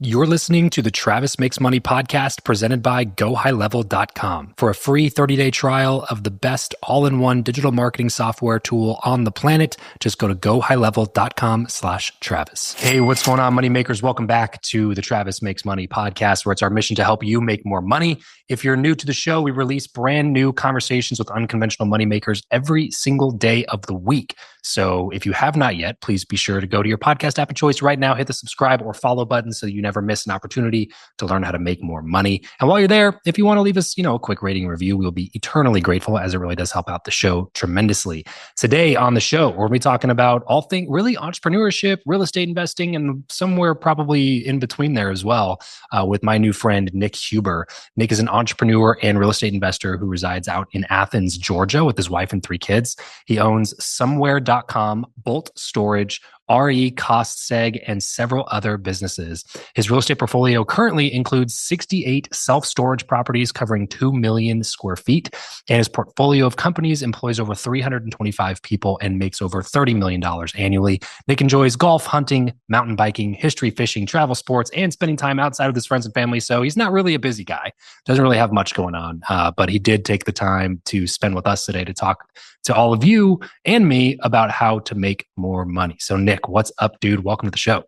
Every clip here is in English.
You're listening to the Travis Makes Money podcast presented by GoHighLevel.com. For a free 30-day trial of the best all-in-one digital marketing software tool on the planet, just go to GoHighLevel.com/Travis. Hey, what's going on, money makers? Welcome back to the Travis Makes Money podcast, where it's our mission to help you make more money. If you're new to the show, we release brand new conversations with unconventional money makers every single day of the week. So if you have not yet, please be sure to go to your podcast app of choice right now, hit the subscribe or follow button so you never miss an opportunity to learn how to make more money. And while you're there, if you want to leave us, a quick rating review, we'll be eternally grateful, as it really does help out the show tremendously. Today on the show, we're going to be talking about all things really entrepreneurship, real estate investing, and somewhere probably in between there as well, with my new friend, Nick Huber. Nick is an entrepreneur and real estate investor who resides out in Athens, Georgia with his wife and 3 kids. He owns somewhere.com, Bolt Storage, RE Cost Seg, and several other businesses. His real estate portfolio currently includes 68 self-storage properties covering 2 million square feet, and his portfolio of companies employs over 325 people and makes over $30 million annually. Nick enjoys golf, hunting, mountain biking, history, fishing, travel, sports, and spending time outside with his friends and family, so he's not really a busy guy. Doesn't really have much going on, but he did take the time to spend with us today to talk to all of you and me about how to make more money. So Nick, what's up, dude? Welcome to the show.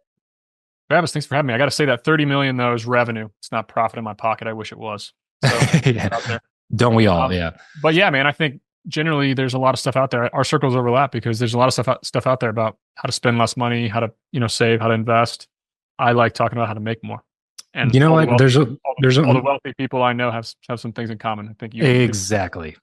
Travis, thanks for having me. I got to say that 30 million though is revenue. It's not profit in my pocket. I wish it was. So yeah. Out there. Don't we all? Yeah. But yeah, man, I think generally there's a lot of stuff out there. Our circles overlap because there's a lot of stuff out there about how to spend less money, how to, save, how to invest. I like talking about how to make more. And you know what? There's all the wealthy people I know have some things in common. I think you exactly.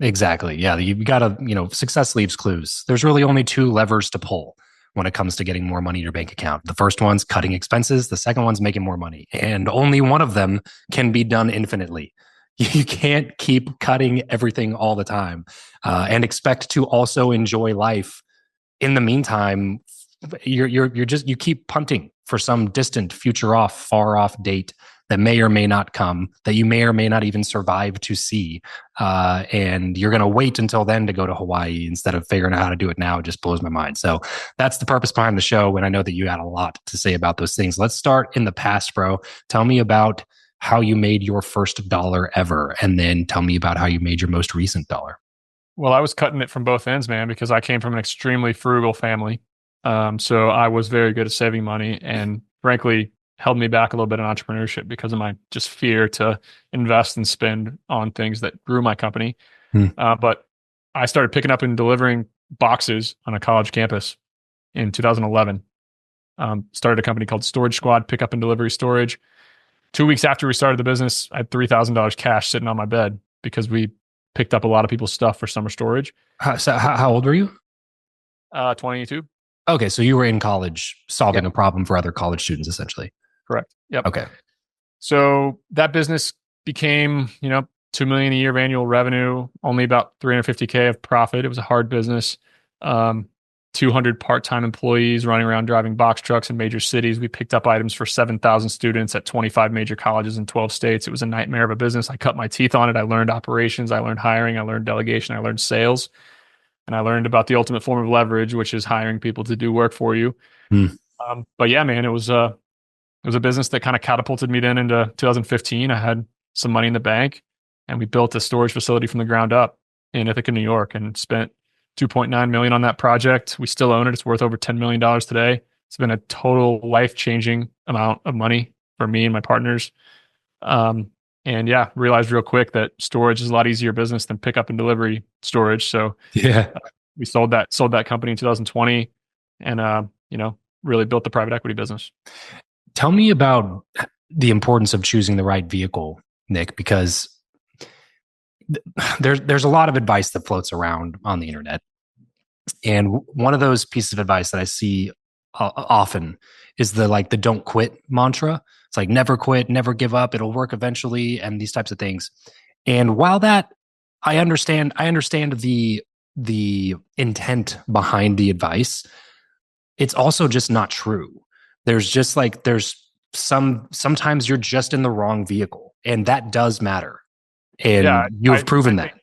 Yeah, you gotta, success leaves clues. There's really only 2 levers to pull when it comes to getting more money in your bank account. The first one's cutting expenses. The second one's making more money. And only one of them can be done infinitely. You can't keep cutting everything all the time and expect to also enjoy life. In the meantime, you keep punting for some distant far off date that may or may not come, that you may or may not even survive to see. And you're going to wait until then to go to Hawaii instead of figuring out how to do it now. It just blows my mind. So that's the purpose behind the show. And I know that you had a lot to say about those things. Let's start in the past, bro. Tell me about how you made your first dollar ever. And then tell me about how you made your most recent dollar. Well, I was cutting it from both ends, man, because I came from an extremely frugal family. So I was very good at saving money and frankly, held me back a little bit in entrepreneurship because of my just fear to invest and spend on things that grew my company. But I started picking up and delivering boxes on a college campus in 2011. Started a company called Storage Squad, Pickup and Delivery Storage. 2 weeks after we started the business, I had $3,000 cash sitting on my bed because we picked up a lot of people's stuff for summer storage. So how old were you? 22. Okay, so you were in college solving a problem for other college students, essentially. Correct. Yep. Okay. So that business became, $2 million a year of annual revenue, only about $350K of profit. It was a hard business. 200 part-time employees running around driving box trucks in major cities. We picked up items for 7,000 students at 25 major colleges in 12 states. It was a nightmare of a business. I cut my teeth on it. I learned operations. I learned hiring. I learned delegation. I learned sales. And I learned about the ultimate form of leverage, which is hiring people to do work for you. But yeah, man, it was a business that kind of catapulted me then into 2015. I had some money in the bank and we built a storage facility from the ground up in Ithaca, New York, and spent $2.9 million on that project. We still own it. It's worth over $10 million today. It's been a total life-changing amount of money for me and my partners. And yeah, realized real quick that storage is a lot easier business than pickup and delivery storage. So we sold that company in 2020 and, really built the private equity business. Tell me about the importance of choosing the right vehicle, Nick, because there's a lot of advice that floats around on the internet. And one of those pieces of advice that I see often is the don't quit mantra. It's like, never quit, never give up. It'll work eventually. And these types of things. And while that, I understand the intent behind the advice, it's also just not true. Sometimes you're just in the wrong vehicle, and that does matter. And you have proven that.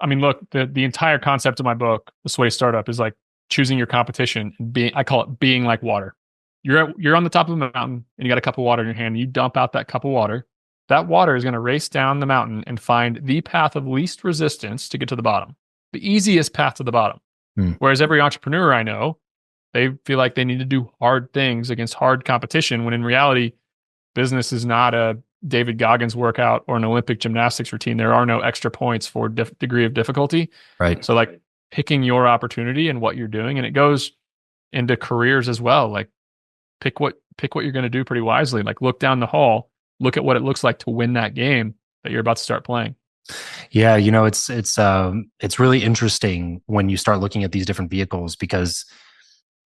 I mean, look, the entire concept of my book, The Sway Startup, is like choosing your competition and I call it being like water. you're on the top of a mountain and you got a cup of water in your hand, and you dump out that cup of water. That water is going to race down the mountain and find the path of least resistance to get to the bottom, the easiest path to the bottom. Whereas every entrepreneur I know, they feel like they need to do hard things against hard competition, when in reality, business is not a David Goggins workout or an Olympic gymnastics routine. There are no extra points for degree of difficulty. Right. So like picking your opportunity and what you're doing, and it goes into careers as well. Like pick what you're going to do pretty wisely. Like look down the hall, look at what it looks like to win that game that you're about to start playing. Yeah, it's really interesting when you start looking at these different vehicles, because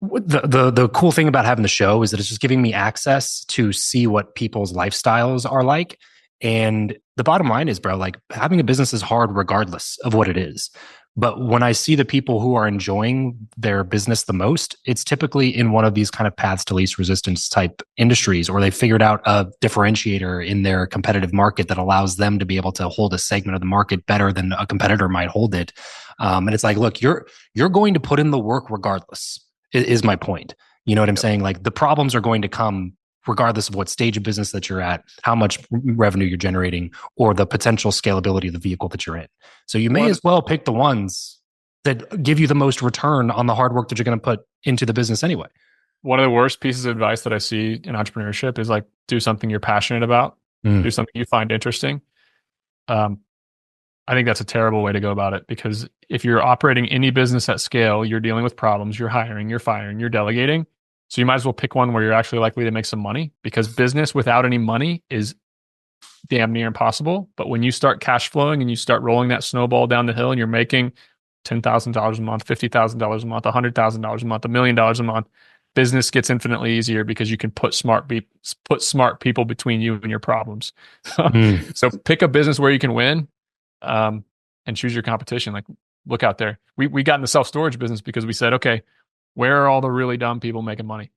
the cool thing about having the show is that it's just giving me access to see what people's lifestyles are like. And the bottom line is, bro, like having a business is hard regardless of what it is. But when I see the people who are enjoying their business the most, it's typically in one of these kind of paths to least resistance type industries, or they figured out a differentiator in their competitive market that allows them to be able to hold a segment of the market better than a competitor might hold it. And it's like, look, you're going to put in the work regardless, is my point. You know what I'm saying? Like the problems are going to come regardless of what stage of business that you're at, how much revenue you're generating, or the potential scalability of the vehicle that you're in. So you may as well pick the ones that give you the most return on the hard work that you're going to put into the business anyway. One of the worst pieces of advice that I see in entrepreneurship is like, do something you're passionate about, do something you find interesting. I think that's a terrible way to go about it, because if you're operating any business at scale, you're dealing with problems, you're hiring, you're firing, you're delegating. So you might as well pick one where you're actually likely to make some money, because business without any money is damn near impossible. But when you start cash flowing and you start rolling that snowball down the hill and you're making $10,000 a month, $50,000 a month, $100,000 a month, $1 million a month, business gets infinitely easier because you can put smart people between you and your problems. So pick a business where you can win, and choose your competition. Like look out there. We got in the self-storage business because we said, okay, where are all the really dumb people making money?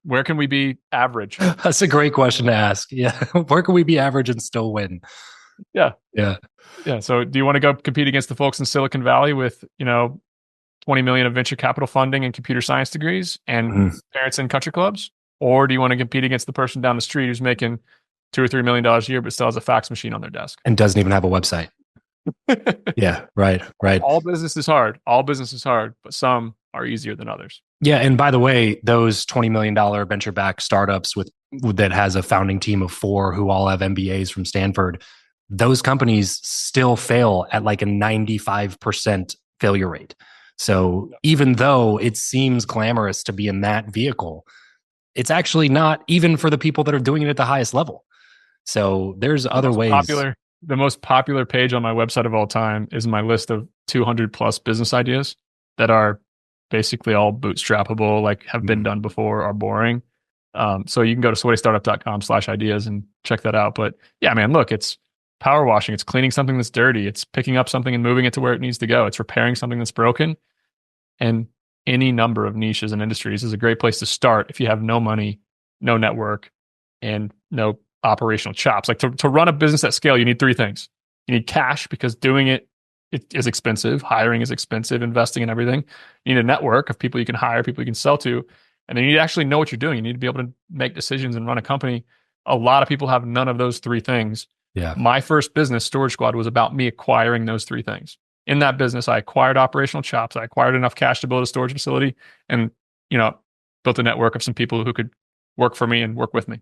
Where can we be average? That's a great question to ask. Yeah. Where can we be average and still win? Yeah. Yeah. Yeah. So do you want to go compete against the folks in Silicon Valley with, 20 million of venture capital funding and computer science degrees and parents in country clubs? Or do you want to compete against the person down the street who's making $2 or $3 million a year, but still has a fax machine on their desk and doesn't even have a website? Yeah. Right. All business is hard, but some are easier than others. Yeah. And by the way, those $20 million venture-backed startups that has a founding team of 4 who all have MBAs from Stanford, those companies still fail at like a 95% failure rate. So even though it seems glamorous to be in that vehicle, it's actually not, even for the people that are doing it at the highest level. So there's other ways. The most popular page on my website of all time is my list of 200 plus business ideas that are basically all bootstrappable, like have been done before, are boring. So you can go to sweatystartup.com/ideas and check that out. But yeah, man, look, it's power washing. It's cleaning something that's dirty. It's picking up something and moving it to where it needs to go. It's repairing something that's broken. And any number of niches and industries is a great place to start if you have no money, no network, and no operational chops. Like to run a business at scale, you need 3 things. You need cash, because doing it is expensive. Hiring is expensive, investing in everything. You need a network of people you can hire, people you can sell to. And then you need to actually know what you're doing. You need to be able to make decisions and run a company. A lot of people have none of those 3 things. Yeah. My first business, Storage Squad, was about me acquiring those 3 things. In that business, I acquired operational chops. I acquired enough cash to build a storage facility, and built a network of some people who could work for me and work with me.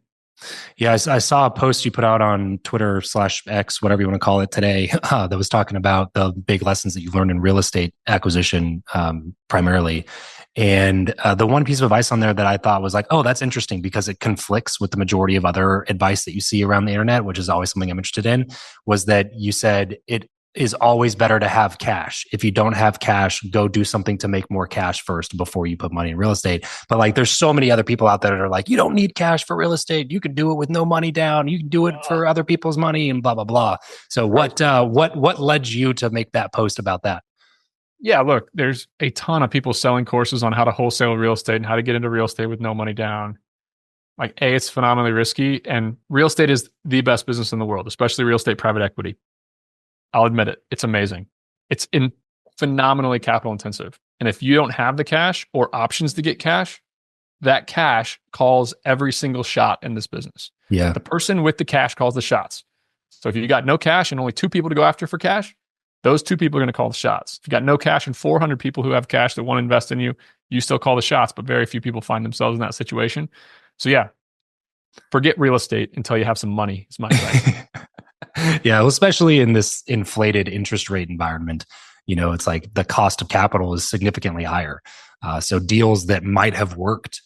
Yeah, I saw a post you put out on Twitter/X, whatever you want to call it, today, that was talking about the big lessons that you've learned in real estate acquisition, primarily. And the one piece of advice on there that I thought was like, oh, that's interesting, because it conflicts with the majority of other advice that you see around the internet, which is always something I'm interested in, was that you said it is always better to have cash. If you don't have cash, go do something to make more cash first before you put money in real estate. But like, there's so many other people out there that are like, you don't need cash for real estate. You can do it with no money down. You can do it for other people's money and blah, blah, blah. So what led you to make that post about that? Yeah, look, there's a ton of people selling courses on how to wholesale real estate and how to get into real estate with no money down. Like, it's phenomenally risky, and real estate is the best business in the world, especially real estate private equity. I'll admit it. It's amazing. It's phenomenally capital intensive. And if you don't have the cash or options to get cash, that cash calls every single shot in this business. Yeah. The person with the cash calls the shots. So if you got no cash and only 2 people to go after for cash, those 2 people are going to call the shots. If you got no cash and 400 people who have cash that want to invest in you, you still call the shots, but very few people find themselves in that situation. So yeah, forget real estate until you have some money, is my advice. Yeah, well, especially in this inflated interest rate environment, it's like the cost of capital is significantly higher. So deals that might have worked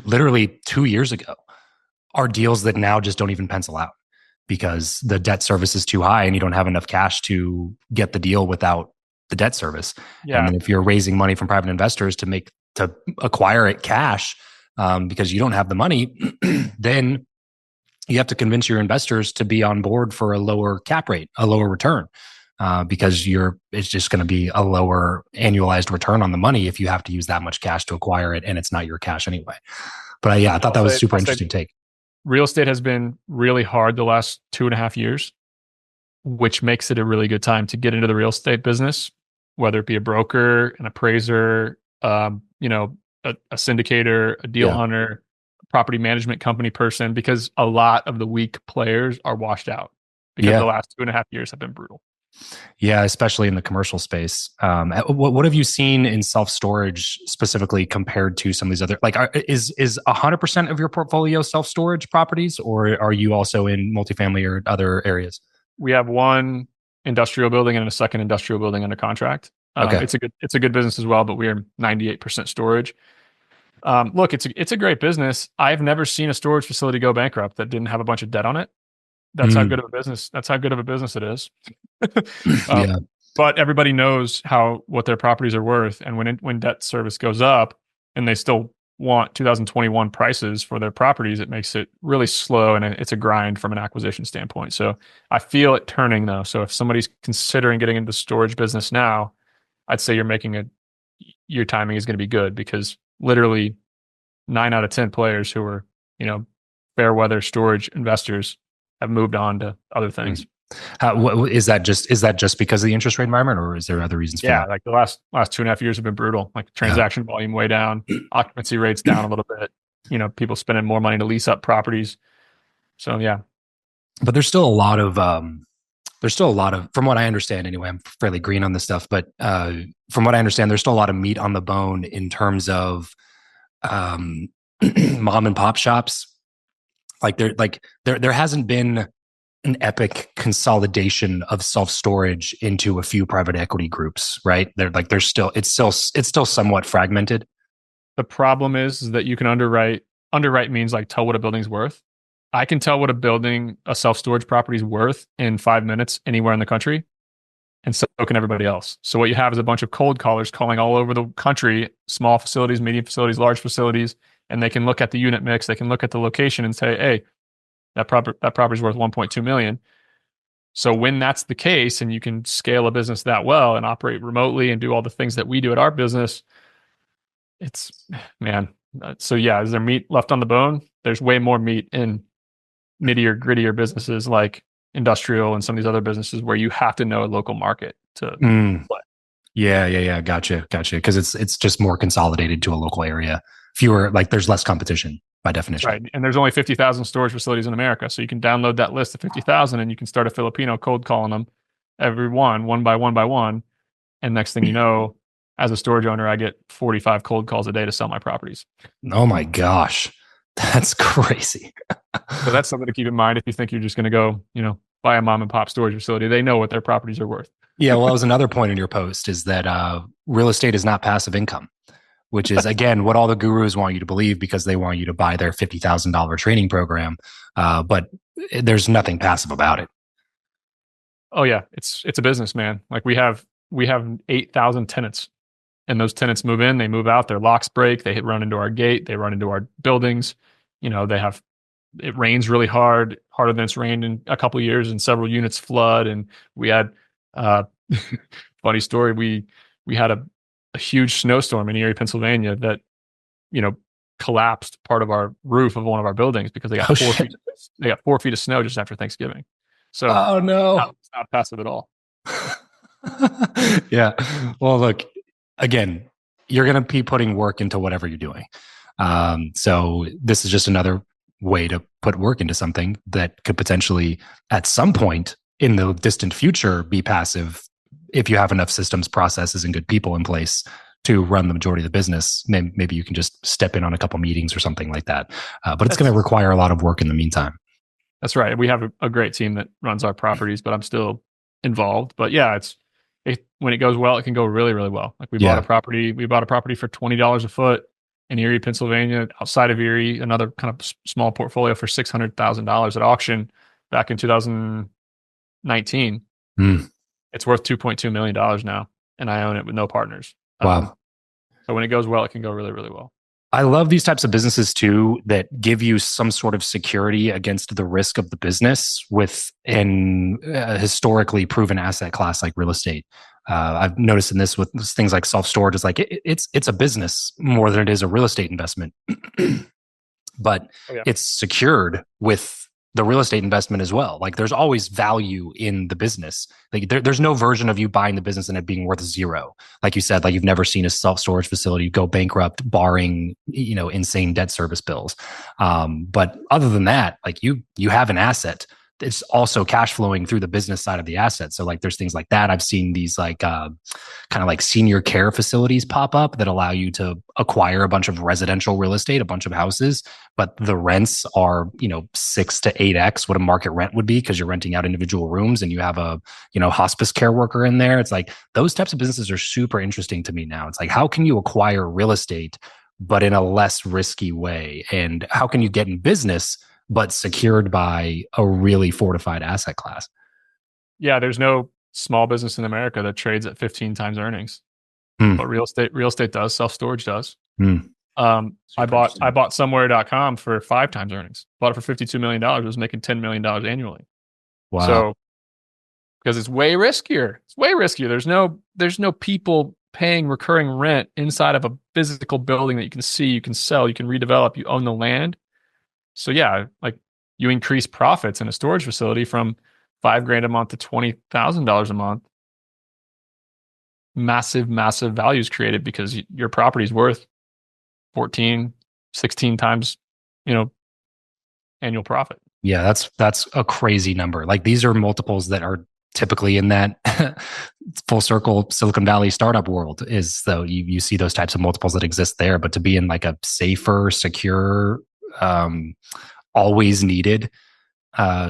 literally 2 years ago are deals that now just don't even pencil out because the debt service is too high and you don't have enough cash to get the deal without the debt service. Yeah. And then if you're raising money from private investors to acquire it cash because you don't have the money, then you have to convince your investors to be on board for a lower cap rate, a lower return, because it's just going to be a lower annualized return on the money if you have to use that much cash to acquire it and it's not your cash anyway. But I thought that was a super interesting take. Real estate has been really hard the last 2.5 years, which makes it a really good time to get into the real estate business, whether it be a broker, an appraiser, a syndicator, a deal hunter, property management company person, because a lot of the weak players are washed out because the last 2.5 years have been brutal. Yeah, especially in the commercial space. What have you seen in self-storage specifically compared to some of these other, like, is 100% of your portfolio self-storage properties, or are you also in multifamily or other areas? We have one industrial building and a second industrial building under contract. Okay. It's a good business as well, but we are 98% storage. Look, it's a great business. I've never seen a storage facility go bankrupt that didn't have a bunch of debt on it. That's how good of a business. That's how good of a business it is. But everybody knows what their properties are worth, and when debt service goes up, and they still want 2021 prices for their properties, it makes it really slow, and it's a grind from an acquisition standpoint. So I feel it turning though. So if somebody's considering getting into the storage business now, I'd say your timing is going to be good, because literally 9 out of 10 players who are fair weather storage investors have moved on to other things. Is that just because of the interest rate environment, or is there other reasons for that? Yeah, like the last 2.5 years have been brutal. Like transaction volume way down, occupancy rates down a little bit. People spending more money to lease up properties. So yeah, but there's still a lot of from what I understand anyway. I'm fairly green on this stuff, but from what I understand, there's still a lot of meat on the bone in terms of mom and pop shops. There hasn't been an epic consolidation of self-storage into a few private equity groups, right? It's still somewhat fragmented. The problem is that you can underwrite. Underwrite means like tell what a building's worth. I can tell what a self-storage property is worth in 5 minutes anywhere in the country, and so can everybody else. So what you have is a bunch of cold callers calling all over the country, small facilities, medium facilities, large facilities, and they can look at the unit mix, they can look at the location and say, hey, that property is worth 1.2 million. So when that's the case, and you can scale a business that well and operate remotely and do all the things that we do at our business, so yeah, is there meat left on the bone? There's way more meat in nittier, grittier businesses like industrial and some of these other businesses where you have to know a local market to play. Yeah. Gotcha. Because it's just more consolidated to a local area. Fewer, there's less competition by definition. Right. And there's only 50,000 storage facilities in America. So you can download that list of 50,000 and you can start a Filipino cold calling them one by one. And next thing you know, as a storage owner, I get 45 cold calls a day to sell my properties. Oh my gosh. That's crazy. So that's something to keep in mind if you think you're just going to go, buy a mom and pop storage facility. They know what their properties are worth. Yeah. Well, that was another point in your post, is that real estate is not passive income, which is, again, what all the gurus want you to believe, because they want you to buy their $50,000 training program. But there's nothing passive about it. Oh yeah. It's a business, man. Like we have 8,000 tenants, and those tenants move in, they move out, their locks break, they run into our gate, they run into our buildings. It rains really hard, harder than it's rained in a couple of years, and several units flood. And we had funny story. We had a huge snowstorm in Erie, Pennsylvania that, collapsed part of our roof of one of our buildings because they got 4 feet of snow just after Thanksgiving. So oh no, it's not passive at all. Yeah. Well, look, again, you're going to be putting work into whatever you're doing. So this is just another way to put work into something that could potentially, at some point in the distant future, be passive if you have enough systems, processes, and good people in place to run the majority of the business. Maybe you can just step in on a couple meetings or something like that. But it's going to require a lot of work in the meantime. That's right. We have a great team that runs our properties, but I'm still involved. But yeah, when it goes well, it can go really, really well. Like we bought a property for $20 a foot in Erie, Pennsylvania, outside of Erie, another kind of small portfolio for $600,000 at auction back in 2019. It's worth $2.2 million now, and I own it with no partners. Wow. So when it goes well, it can go really, really well. I love these types of businesses too that give you some sort of security against the risk of the business with an historically proven asset class like real estate. I've noticed in this with things like self-storage, is like it's a business more than it is a real estate investment, but it's secured with the real estate investment as well. Like there's always value in the business. Like there's no version of you buying the business and it being worth zero. Like you said, like you've never seen a self-storage facility go bankrupt barring, insane debt service bills. But other than that, like you have an asset. It's also cash flowing through the business side of the asset. So like there's things like that. I've seen these like kind of like senior care facilities pop up that allow you to acquire a bunch of residential real estate, a bunch of houses, but the rents are, 6 to 8x what a market rent would be because you're renting out individual rooms and you have a, hospice care worker in there. It's like those types of businesses are super interesting to me now. It's like, how can you acquire real estate, but in a less risky way? And how can you get in business but secured by a really fortified asset class? Yeah, there's no small business in America that trades at 15 times earnings. But real estate does, self-storage does. I bought somewhere.com for 5 times earnings. Bought it for $52 million. It was making $10 million annually. Wow. So because it's way riskier. It's way riskier. There's no people paying recurring rent inside of a physical building that you can see, you can sell, you can redevelop, you own the land. So yeah, like you increase profits in a storage facility from $5,000 a month to $20,000 a month. Massive, massive values created because your property is worth 14, 16 times, annual profit. Yeah, that's a crazy number. Like these are multiples that are typically in that full circle Silicon Valley startup world. Is though you see those types of multiples that exist there, but to be in like a safer, secure, always needed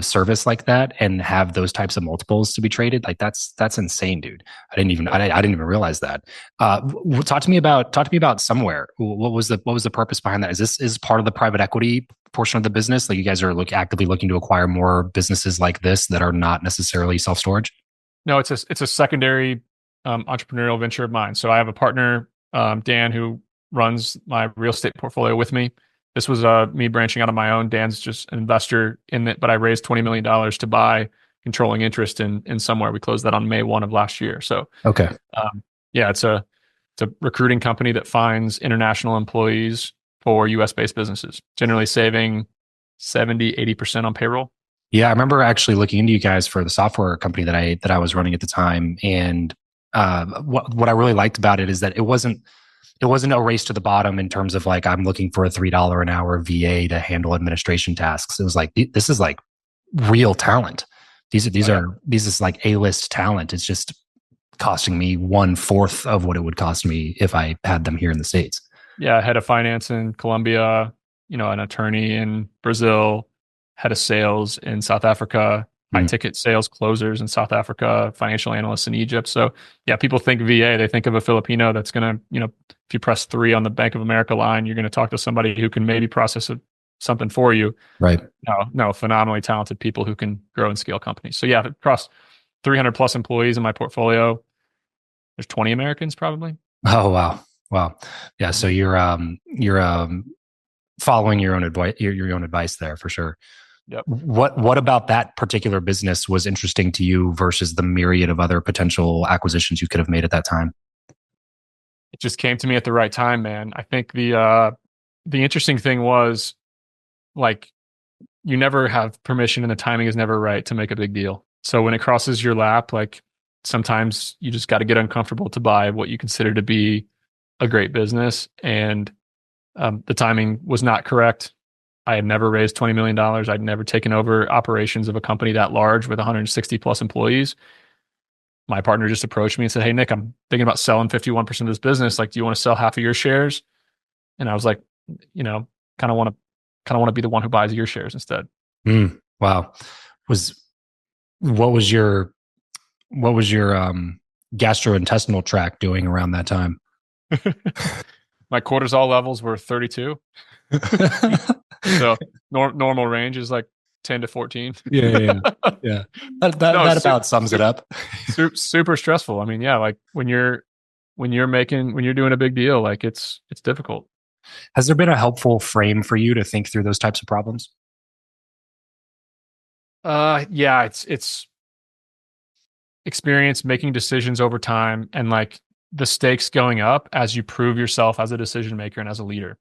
service like that and have those types of multiples to be traded, like that's insane, dude. I didn't even realize that. Talk to me about Somewhere. What was the purpose behind that? Is this part of the private equity portion of the business? Like you guys are actively looking to acquire more businesses like this that are not necessarily self-storage? No, it's a secondary entrepreneurial venture of mine. So I have a partner, Dan, who runs my real estate portfolio with me. This was me branching out on my own. Dan's just an investor in it, but I raised $20 million to buy controlling interest in Somewhere. We closed that on May 1 of last year. So, okay. It's a recruiting company that finds international employees for US-based businesses, generally saving 70-80% on payroll. Yeah, I remember actually looking into you guys for the software company that I was running at the time. And what I really liked about it is that it wasn't a race to the bottom in terms of like, I'm looking for a $3 an hour VA to handle administration tasks. It was like, this is like real talent. These is like A-list talent. It's just costing me 1/4 of what it would cost me if I had them here in the States. Yeah. Head of finance in Colombia, an attorney in Brazil, head of sales in South Africa, high ticket sales closers in South Africa, financial analysts in Egypt. So yeah, people think VA, they think of a Filipino that's going to, if you press 3 on the Bank of America line, you're going to talk to somebody who can maybe process something for you. Right. No, phenomenally talented people who can grow and scale companies. So yeah, across 300 plus employees in my portfolio, there's 20 Americans probably. Oh, wow. Wow. Yeah. So you're following your own advice there for sure. Yep. What about that particular business was interesting to you versus the myriad of other potential acquisitions you could have made at that time? It just came to me at the right time, man. I think the interesting thing was, like, you never have permission and the timing is never right to make a big deal. So when it crosses your lap, like sometimes you just got to get uncomfortable to buy what you consider to be a great business. And The timing was not correct. I had never raised $20 million. I'd never taken over operations of a company that large with 160 plus employees. My partner just approached me and said, "Hey, Nick, I'm thinking about selling 51% of this business. Like, do you want to sell half of your shares?" And I was like, you know, kind of want to be the one who buys your shares instead. Wow. Was what was your gastrointestinal tract doing around that time? My cortisol levels were 32. So normal range is like 10 to 14. Yeah. That about sums it up. Super stressful. I mean, yeah, like when you're doing a big deal, like it's difficult. Has there been a helpful frame for you to think through those types of problems? Yeah, it's experience making decisions over time and like the stakes going up as you prove yourself as a decision maker and as a leader.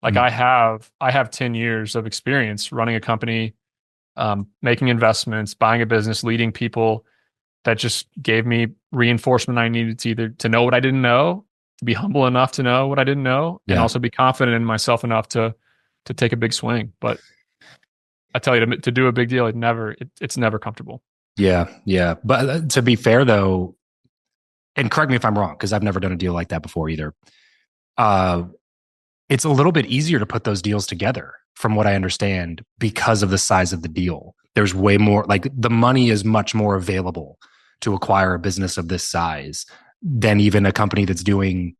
Like I have 10 years of experience running a company, making investments, buying a business, leading people. That just gave me reinforcement I needed to either to know what I didn't know, to be humble enough to know what I didn't know, and also be confident in myself enough to take a big swing. But I tell you, to do a big deal, it's never comfortable. Yeah. But to be fair, though, and correct me if I'm wrong, because I've never done a deal like that before either. It's a little bit easier to put those deals together, from what I understand, because of the size of the deal. There's way more, like the money is much more available to acquire a business of this size than even a company that's doing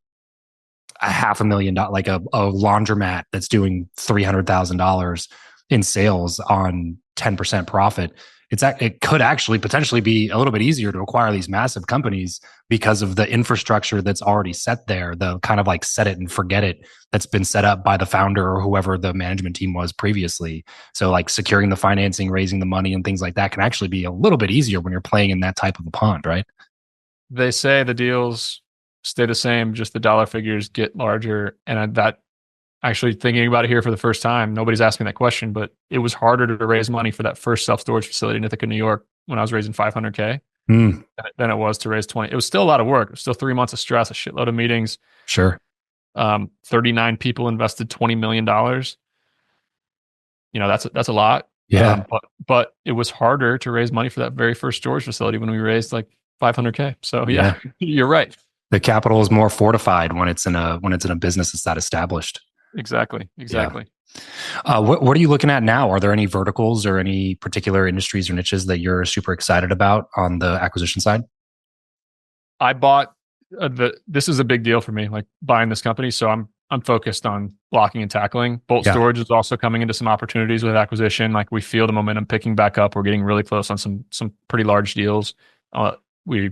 $500,000, like a laundromat that's doing $300,000 in sales on 10% profit. It could actually potentially be a little bit easier to acquire these massive companies because of the infrastructure that's already set there, the kind of like set it and forget it that's been set up by the founder or whoever the management team was previously. So like securing the financing, raising the money and things like that can actually be a little bit easier when you're playing in that type of a pond, right? They say the deals stay the same, just the dollar figures get larger. And that actually thinking about it here for the first time, nobody's asking that question, but it was harder to raise money for that first self-storage facility in Ithaca, New York, when I was raising 500K than it was to raise 20. It was still a lot of work. It was still 3 months of stress, a shitload of meetings. Sure. 39 people invested $20 million. That's a lot. Yeah. But it was harder to raise money for that very first storage facility when we raised like 500K. So yeah. You're right. The capital is more fortified when it's in a business that's that established. Exactly. Yeah. What are you looking at now? Are there any verticals or any particular industries or niches that you're super excited about on the acquisition side? I bought this is a big deal for me, like buying this company. So I'm focused on blocking and tackling. Bolt storage is also coming into some opportunities with acquisition. Like we feel the momentum picking back up. We're getting really close on some pretty large deals. We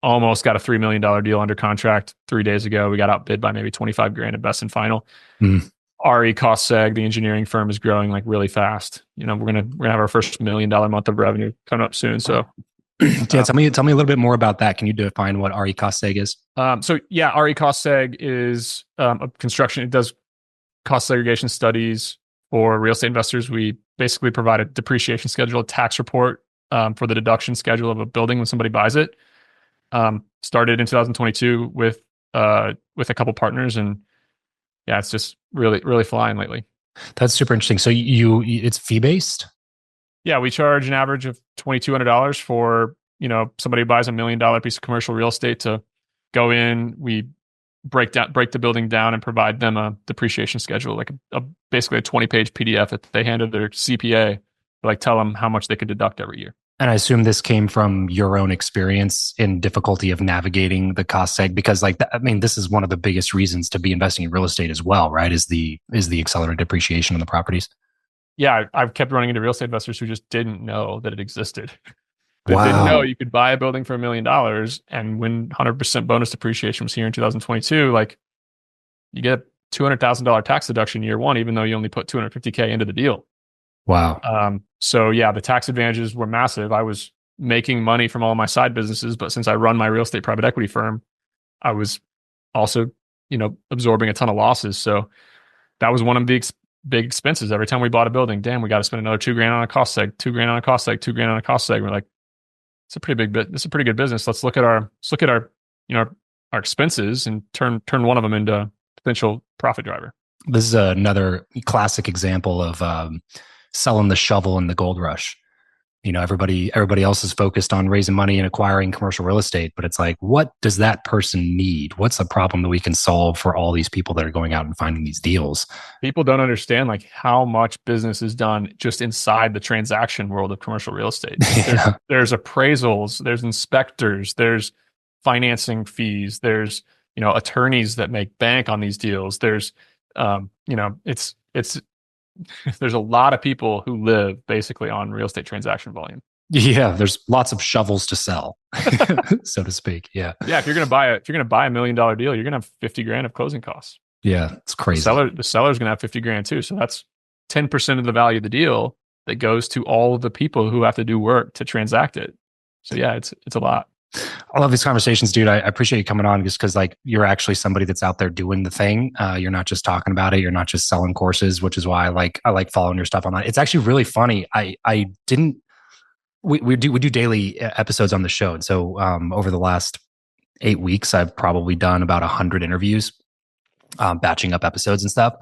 almost got a $3 million deal under contract 3 days ago. We got outbid by maybe 25 grand at best and final. RE Cost Seg, the engineering firm, is growing like really fast. We're gonna have our first $1 million month of revenue coming up soon. So tell me a little bit more about that. Can you define what RE Cost Seg is? RE Cost Seg is a construction. It does cost segregation studies for real estate investors. We basically provide a depreciation schedule, a tax report for the deduction schedule of a building when somebody buys it. Started in 2022 with a couple partners, and yeah, it's just really flying lately. That's super interesting. So it's fee based? Yeah, we charge an average of $2,200 for somebody who buys $1 million piece of commercial real estate to go in. We break the building down and provide them a depreciation schedule, like basically a 20-page PDF that they hand to their CPA, like tell them how much they could deduct every year. And I assume this came from your own experience in difficulty of navigating the cost seg, because this is one of the biggest reasons to be investing in real estate as well, right? Is the accelerated depreciation on the properties. Yeah, I've kept running into real estate investors who just didn't know that it existed. They didn't know you could buy a building for $1 million, and when 100% bonus depreciation was here in 2022, like you get a $200,000 tax deduction year one, even though you only put $250K into the deal. Wow. So yeah, the tax advantages were massive. I was making money from all my side businesses, but since I run my real estate private equity firm, I was also, absorbing a ton of losses. So that was one of the big expenses. Every time we bought a building, damn, we got to spend another $2,000 on a cost seg, $2,000 on a cost seg, $2,000 on a cost seg. We're like, it's a pretty big bit. It's a pretty good business. Let's look at our our expenses and turn one of them into potential profit driver. This is another classic example of selling the shovel in the gold rush. Everybody else is focused on raising money and acquiring commercial real estate, but it's like, what does that person need? What's the problem that we can solve for all these people that are going out and finding these deals? People don't understand like how much business is done just inside the transaction world of commercial real estate. There's appraisals, there's inspectors, there's financing fees, there's attorneys that make bank on these deals. There's it's there's a lot of people who live basically on real estate transaction volume. Yeah, there's lots of shovels to sell, so to speak. Yeah. Yeah, if you're gonna buy $1 million deal, you're gonna have 50 grand of closing costs. Yeah, it's crazy. The seller's gonna have 50 grand too. So that's 10% of the value of the deal that goes to all of the people who have to do work to transact it. So yeah, it's a lot. I love these conversations, dude. I appreciate you coming on just because like you're actually somebody that's out there doing the thing. You're not just talking about it. You're not just selling courses, which is why I like following your stuff online. It's actually really funny. We do daily episodes on the show. And so over the last 8 weeks, I've probably done about 100 interviews, batching up episodes and stuff.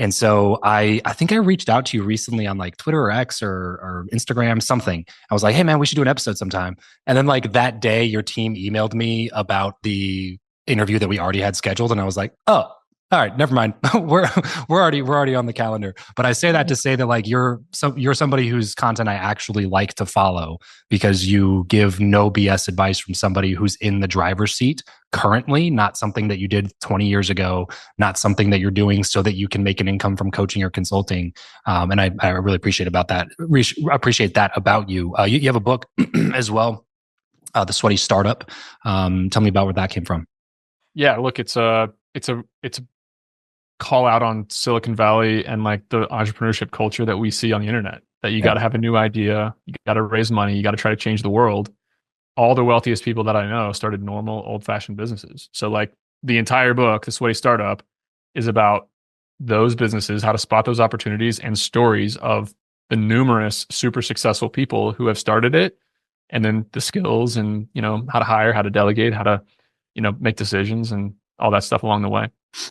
And so I think I reached out to you recently on like Twitter or X or Instagram, something. I was like, hey man, we should do an episode sometime. And then like that day, your team emailed me about the interview that we already had scheduled. And I was like, oh, all right, never mind. we're already on the calendar. But I say that to say that like you're somebody whose content I actually like to follow because you give no BS advice from somebody who's in the driver's seat currently, not something that you did 20 years ago, not something that you're doing so that you can make an income from coaching or consulting. And I really appreciate that about you. You have a book as well, The Sweaty Startup. Tell me about where that came from. Yeah, look, it's a call out on Silicon Valley and like the entrepreneurship culture that we see on the internet, that you got to have a new idea, you got to raise money, you got to try to change the world. All the wealthiest people that I know started normal old fashioned businesses. So like the entire book, The Sweaty Startup, is about those businesses, how to spot those opportunities and stories of the numerous super successful people who have started it, and then the skills and, how to hire, how to delegate, how to, make decisions and all that stuff along the way.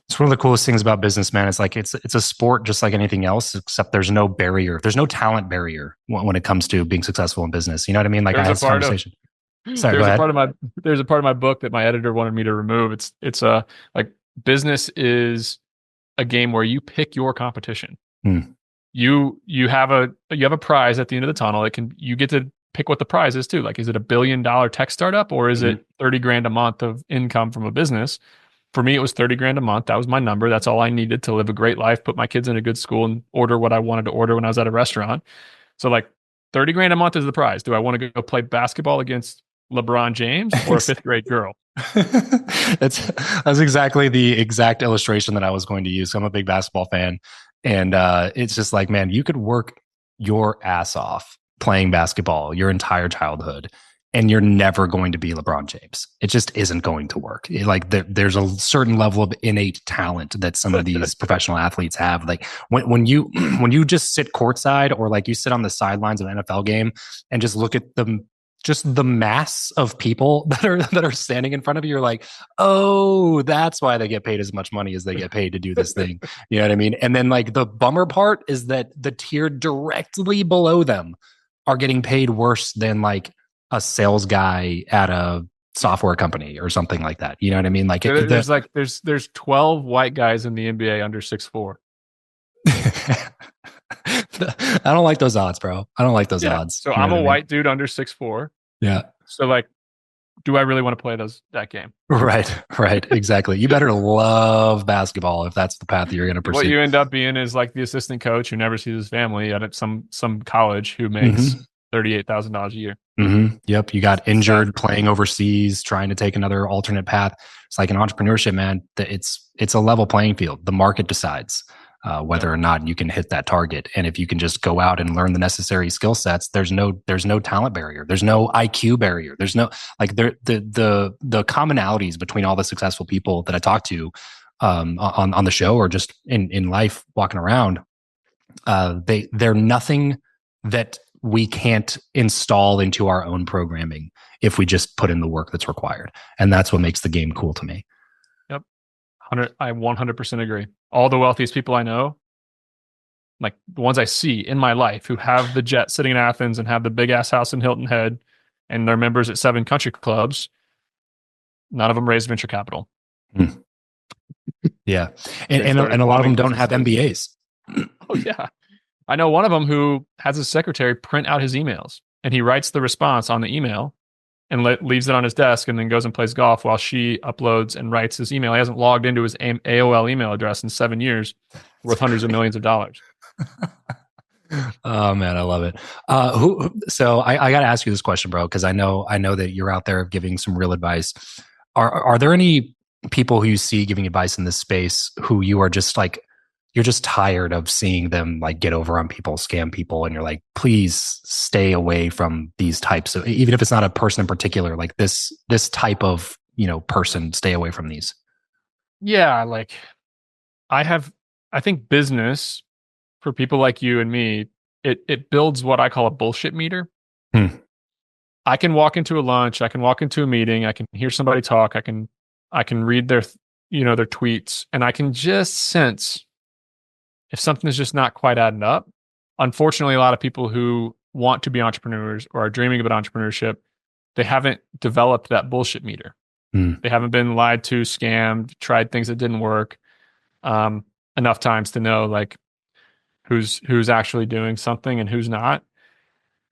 It's one of the coolest things about business, man. It's like it's a sport just like anything else, except there's no barrier. There's no talent barrier when it comes to being successful in business. You know what I mean? Like I had this conversation. Sorry, there's a part of my book that my editor wanted me to remove. It's like business is a game where you pick your competition. You have a prize at the end of the tunnel. You get to pick what the prize is too. Like, is it $1 billion tech startup or is it 30 grand a month of income from a business? For me, it was 30 grand a month. That was my number. That's all I needed to live a great life, put my kids in a good school, and order what I wanted to order when I was at a restaurant. So like 30 grand a month is the prize. Do I want to go play basketball against LeBron James or a fifth grade girl? That's exactly the exact illustration that I was going to use. I'm a big basketball fan. And it's just like, man, you could work your ass off playing basketball your entire childhood, and you're never going to be LeBron James. It just isn't going to work. There's a certain level of innate talent that some of these professional athletes have. Like when you just sit courtside or like you sit on the sidelines of an NFL game and just look at just the mass of people that are standing in front of you, you're like, oh, that's why they get paid as much money as they get paid to do this thing. You know what I mean? And then like the bummer part is that the tier directly below them are getting paid worse than like a sales guy at a software company or something like that. You know what I mean? Like there's 12 white guys in the NBA under 6'4". I don't like those odds, bro. I don't like those odds. So I'm a white dude under 6'4". Yeah. So like, do I really want to play that game? Right. Exactly. You better love basketball if that's the path that you're going to pursue. What you end up being is like the assistant coach who never sees his family at some college who makes $38,000 a year. Yep. You got injured playing overseas, trying to take another alternate path. It's like an entrepreneurship, man. It's a level playing field. The market decides whether or not you can hit that target. And if you can just go out and learn the necessary skill sets, there's no talent barrier. There's no IQ barrier. There's no like the commonalities between all the successful people that I talk to on the show or just in life walking around. They're nothing that we can't install into our own programming if we just put in the work that's required. And that's what makes the game cool to me. Yep. I 100% agree. all the wealthiest people I know, like the ones I see in my life who have the jet sitting in Athens and have the big ass house in Hilton Head and they're members at 7 country clubs, none of them raised venture capital. Hmm. Yeah. And a lot of them don't have MBAs. Oh, yeah. I know one of them who has his secretary print out his emails and he writes the response on the email and leaves it on his desk and then goes and plays golf while she uploads and writes his email. He hasn't logged into his AOL email address in 7 years, worth hundreds of millions of dollars. Oh man, I love it. So I got to ask you this question, bro, because I know that you're out there giving some real advice. Are there any people who you see giving advice in this space who you are just like, you're just tired of seeing them like get over on people, scam people, and you're like, please stay away from these types of, even if it's not a person in particular, like this type of, person, stay away from these? Yeah, like I think business for people like you and me, it builds what I call a bullshit meter. I can walk into a lunch, I can walk into a meeting, I can hear somebody talk, I can read their their tweets, and I can just sense if something is just not quite adding up. Unfortunately, a lot of people who want to be entrepreneurs or are dreaming about entrepreneurship, they haven't developed that bullshit meter. They haven't been lied to, scammed, tried things that didn't work enough times to know like who's actually doing something and who's not.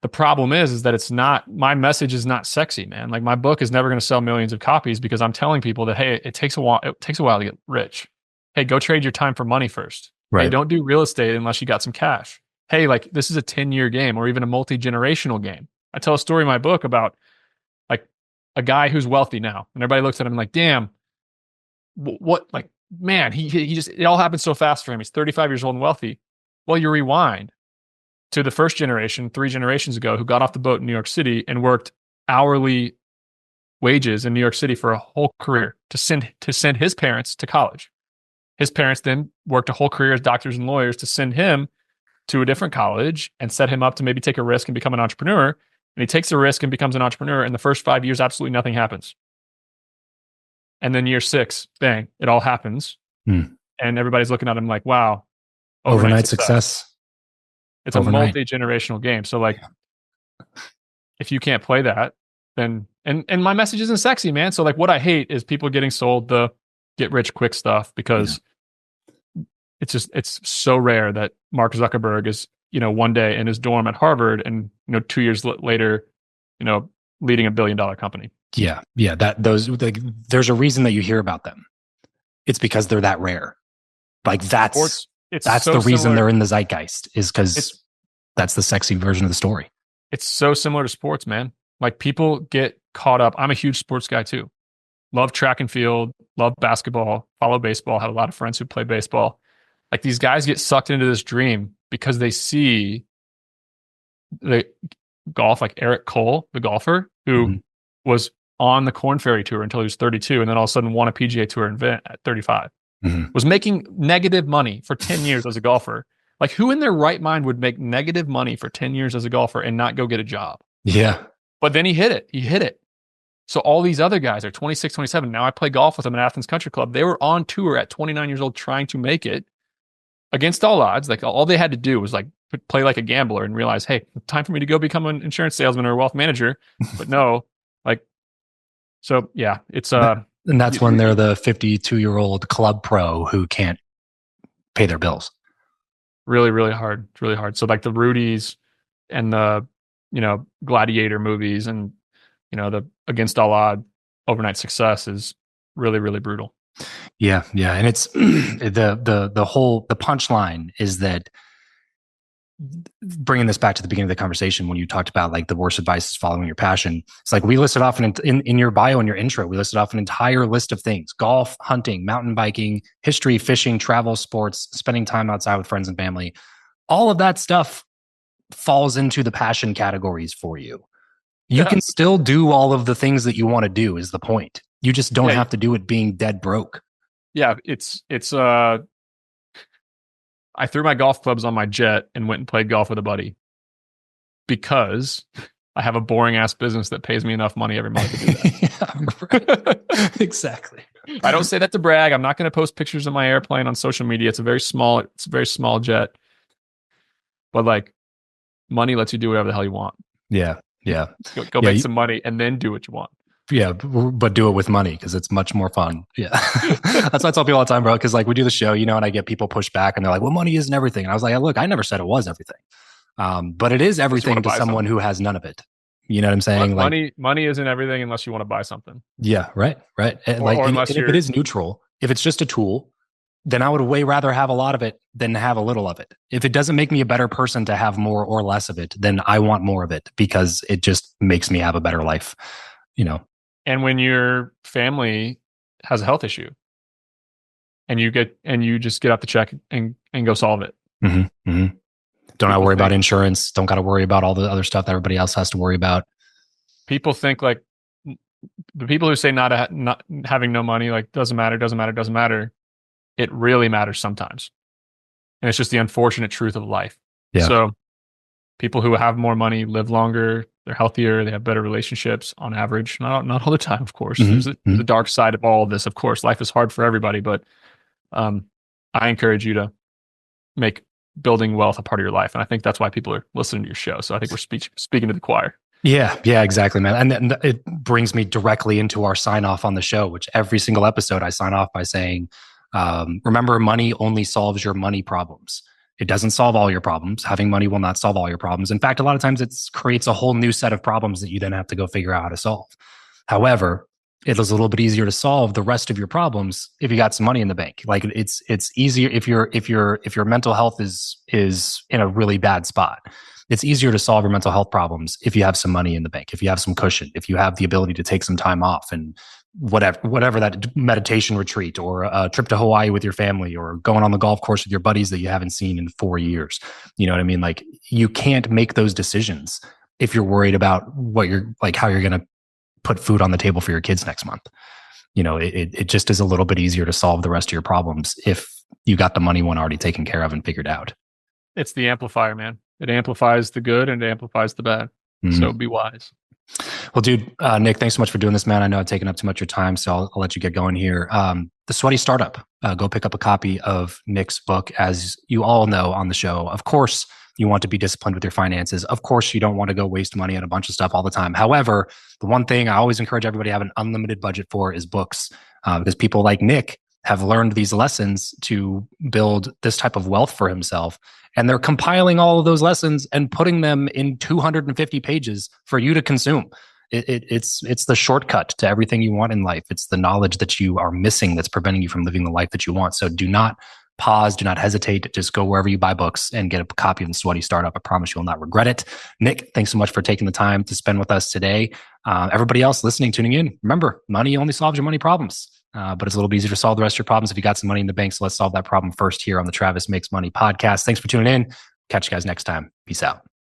The problem is that it's not, my message is not sexy, man. Like my book is never going to sell millions of copies because I'm telling people that, hey, it takes a while to get rich. Hey, go trade your time for money first. Right. Hey, don't do real estate unless you got some cash. Hey, like this is a 10-year game or even a multi-generational game. I tell a story in my book about like a guy who's wealthy now, and everybody looks at him like, damn, what, like, man, he just, it all happened so fast for him. He's 35 years old and wealthy. Well, you rewind to the first generation, 3 generations ago, who got off the boat in New York City and worked hourly wages in New York City for a whole career to send his parents to college. His parents then worked a whole career as doctors and lawyers to send him to a different college and set him up to maybe take a risk and become an entrepreneur. And he takes a risk and becomes an entrepreneur. In the first 5 years, absolutely nothing happens. And then year 6, bang, it all happens. And everybody's looking at him like, wow, overnight success. It's overnight. A multi-generational game. So like, if you can't play that, then, and my message isn't sexy, man. So like what I hate is people getting sold the get rich quick stuff because it's so rare that Mark Zuckerberg is, one day in his dorm at Harvard and, 2 years later, leading $1 billion company. Yeah. Yeah. There's a reason that you hear about them. It's because they're that rare. Like that's so the reason they're in the zeitgeist, is because that's the sexy version of the story. It's so similar to sports, man. Like people get caught up. I'm a huge sports guy too. Love track and field, love basketball, follow baseball, have a lot of friends who play baseball. Like these guys get sucked into this dream because they see the golf, like Eric Cole, the golfer who was on the Korn Ferry Tour until he was 32 and then all of a sudden won a PGA Tour event at 35. Was making negative money for 10 years as a golfer. Like who in their right mind would make negative money for 10 years as a golfer and not go get a job? Yeah. But then he hit it. So all these other guys are 26, 27. Now I play golf with them at Athens Country Club. They were on tour at 29 years old trying to make it against all odds. Like all they had to do was like play like a gambler and realize, hey, time for me to go become an insurance salesman or a wealth manager. But no, like, so yeah, it's and that's when they're the 52-year-old club pro who can't pay their bills. Really, really hard. It's really hard. So like the Rudies and the, Gladiator movies and, the against all odd overnight success is really, really brutal. Yeah. Yeah. And it's the punchline is that, bringing this back to the beginning of the conversation, when you talked about like the worst advice is following your passion, it's like we listed off in your bio, in your intro, we listed off an entire list of things: golf, hunting, mountain biking, history, fishing, travel, sports, spending time outside with friends and family. All of that stuff falls into the passion categories for you. You can still do all of the things that you want to do, is the point. You just don't have to do it being dead broke. Yeah. It's I threw my golf clubs on my jet and went and played golf with a buddy because I have a boring ass business that pays me enough money every month to do that. Yeah, right. Exactly. I don't say that to brag. I'm not going to post pictures of my airplane on social media. It's a very small jet. But like, money lets you do whatever the hell you want. Yeah. Go make some money and then do what you want. Yeah, but do it with money because it's much more fun. Yeah. That's what I tell people all the time, bro. Because like we do the show, and I get people push back and they're like, well, money isn't everything. And I was like, look, I never said it was everything. But it is everything to someone who has none of it. You know what I'm saying? Money isn't everything unless you want to buy something. Yeah, right. And if it is neutral, if it's just a tool, then I would way rather have a lot of it than have a little of it. If it doesn't make me a better person to have more or less of it, then I want more of it because it just makes me have a better life. And when your family has a health issue and you just get out the check and go solve it. Mm-hmm, mm-hmm. Don't have to worry about insurance. Don't got to worry about all the other stuff that everybody else has to worry about. People think like the people who say not having no money, like doesn't matter. It really matters sometimes. And it's just the unfortunate truth of life. Yeah. So people who have more money live longer, they're healthier, they have better relationships on average. Not all the time, of course. Mm-hmm. There's a dark side of all of this, of course. Life is hard for everybody, but I encourage you to make building wealth a part of your life. And I think that's why people are listening to your show. So I think we're speaking to the choir. Yeah, exactly, man. And it brings me directly into our sign off on the show, which every single episode I sign off by saying, remember, money only solves your money problems. It doesn't solve all your problems. Having money will not solve all your problems. In fact, a lot of times it creates a whole new set of problems that you then have to go figure out how to solve. However, it is a little bit easier to solve the rest of your problems if you got some money in the bank. Like it's easier if your mental health is in a really bad spot. It's easier to solve your mental health problems if you have some money in the bank, if you have some cushion, if you have the ability to take some time off and whatever that meditation retreat or a trip to Hawaii with your family or going on the golf course with your buddies that you haven't seen in 4 years. You know what I mean? Like you can't make those decisions if you're worried about how you're going to put food on the table for your kids next month. It just is a little bit easier to solve the rest of your problems if you got the money one already taken care of and figured out. It's the amplifier, man. It amplifies the good and it amplifies the bad. Mm-hmm. So be wise. Well, dude, Nick, thanks so much for doing this, man. I know I've taken up too much of your time, so I'll let you get going here. The Sweaty Startup. Go pick up a copy of Nick's book. As you all know on the show, of course, you want to be disciplined with your finances. Of course, you don't want to go waste money on a bunch of stuff all the time. However, the one thing I always encourage everybody to have an unlimited budget for is books, because people like Nick have learned these lessons to build this type of wealth for himself. And they're compiling all of those lessons and putting them in 250 pages for you to consume. It's the shortcut to everything you want in life. It's the knowledge that you are missing that's preventing you from living the life that you want. So do not pause. Do not hesitate. Just go wherever you buy books and get a copy of The Sweaty Startup. I promise you will not regret it. Nick, thanks so much for taking the time to spend with us today. Everybody else listening, tuning in, remember, money only solves your money problems. But it's a little bit easier to solve the rest of your problems if you got some money in the bank. So let's solve that problem first here on the Travis Makes Money podcast. Thanks for tuning in. Catch you guys next time. Peace out.